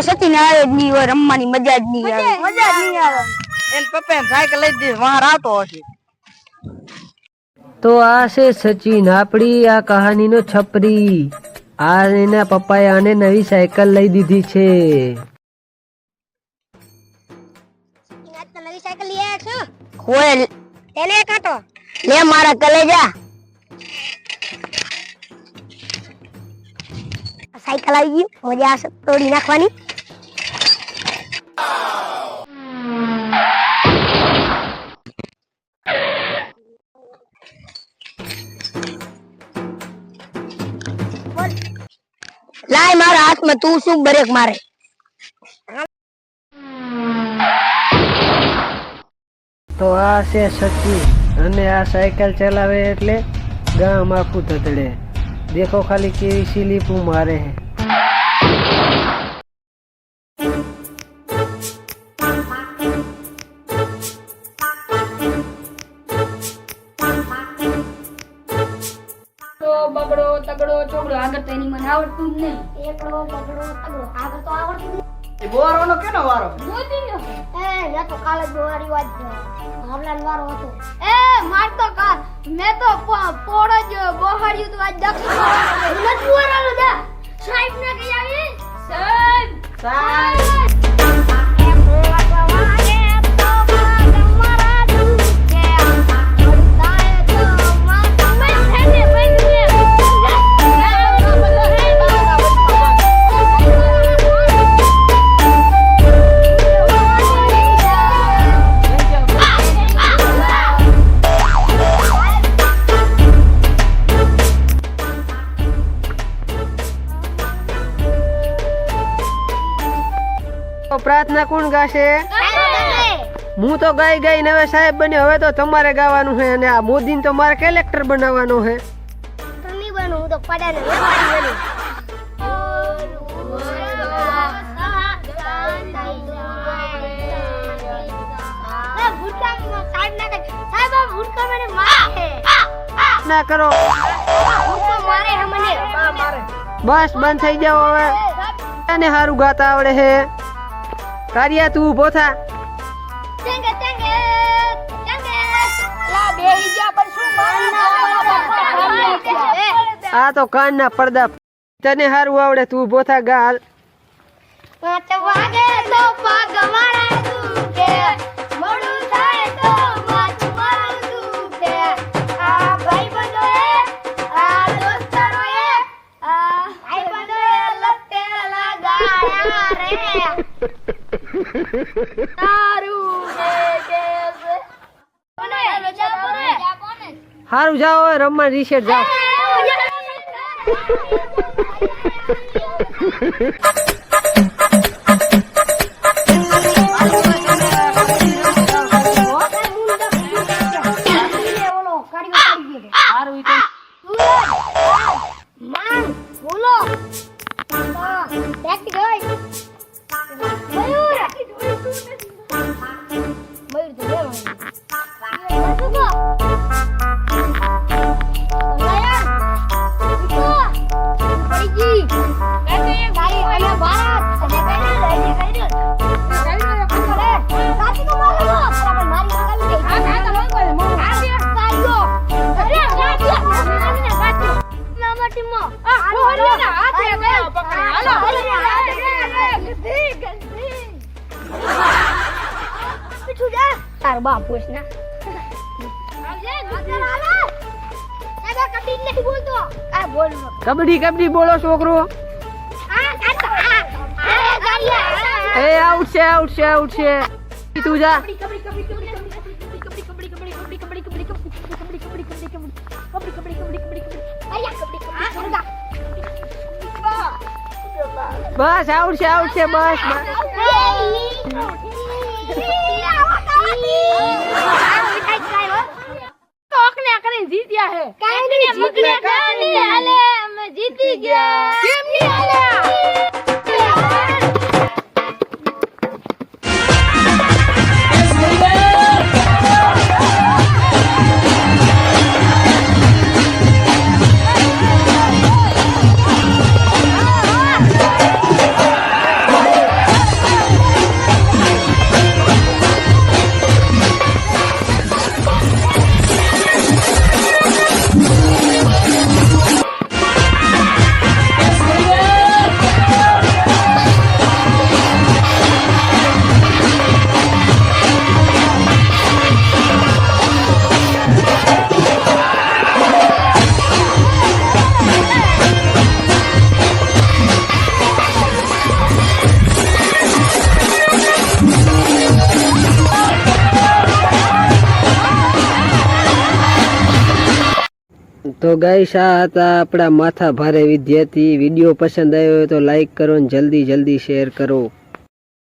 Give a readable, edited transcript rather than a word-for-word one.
સતીને આવે જ નહીં હોય, રમવાની મજા જ નહીં આવે. મજા જ નહીં આવે. એને પપ્પા સાયકલ લઈ દીધી વાર આવતો હશે. તો આ છે સચિન, આપણી આ કહાનીનો છપરી. આ એના પપ્પાએ આને નવી સાયકલ લઈ દીધી છે. નવી સાયકલ લઈ આવ્યા છો? હોય તેને કાટો લે મારા કલેજા. સાયકલ આવી ગઈ, મજા આવશે તોડી નાખવાની. લાય મારા હાથમાં, તું શું બ્રેક મારે? તો આ છે સચિન, અને આ સાયકલ ચલાવે એટલે ગામ આખું ધધડે. દેખો ખાલી કેવી સ્લીપું મારે હે. બગડો તગડો ચોગડો આગળ તો એની મને આવડતું જ નહીં. એકડો બગડો તગડો આગળ તો આવડતું નહીં. એ બોરવાનો કેનો વારો? મોદીનો. મેં તો કાલે બોવારી વાત હાવલાન વારો હતો. માર તો મેં તો પોળ જ બહાડ્યું તો આજ દક્ષિણ નથી બોરાલો દા. સાહેબ ને કઈ આવી? સાહેબ પ્રાર્થના કોણ ગાશે? હું તો ગાઈ ગાઈ હવે સાહેબ બન્યો, હવે તો તમારે ગાવાનું છે. અને આ મોદીને તો મારે કલેક્ટર બનાવવાનો છે. તો નહીં બનું, હું તો પડાને વેપારી બનું. ના કરો, બસ બંધ થઈ જાઓ હવે. અને સારું ગાતા આવડે છે. કારિયા તું ઉભો થા. આ તો કાનના પડદા. તને સારું આવડે, તું ઉભો થા, ગાલ. સારું જાઓ હવે રમવા, રીસેટ જાઓ. તારો બાપ પૂછ ના. કબડ્ડી કબડ્ડી બોલો છોકરો. એ આઉટ છે, આઉટ છે, આઉટ છે. તું જા. બસ આઉટ છે, આઉટ છે, બસ. જીત્યા હે. જીતી ગયા. કેમ નહીં હાલ્યા? તો ગાઈસ આ હતા આપણા માથા ભારે વિદ્યાર્થી. વિડીયો પસંદ આવ્યો હોય તો લાઈક કરો અને જલ્દી શેર કરો.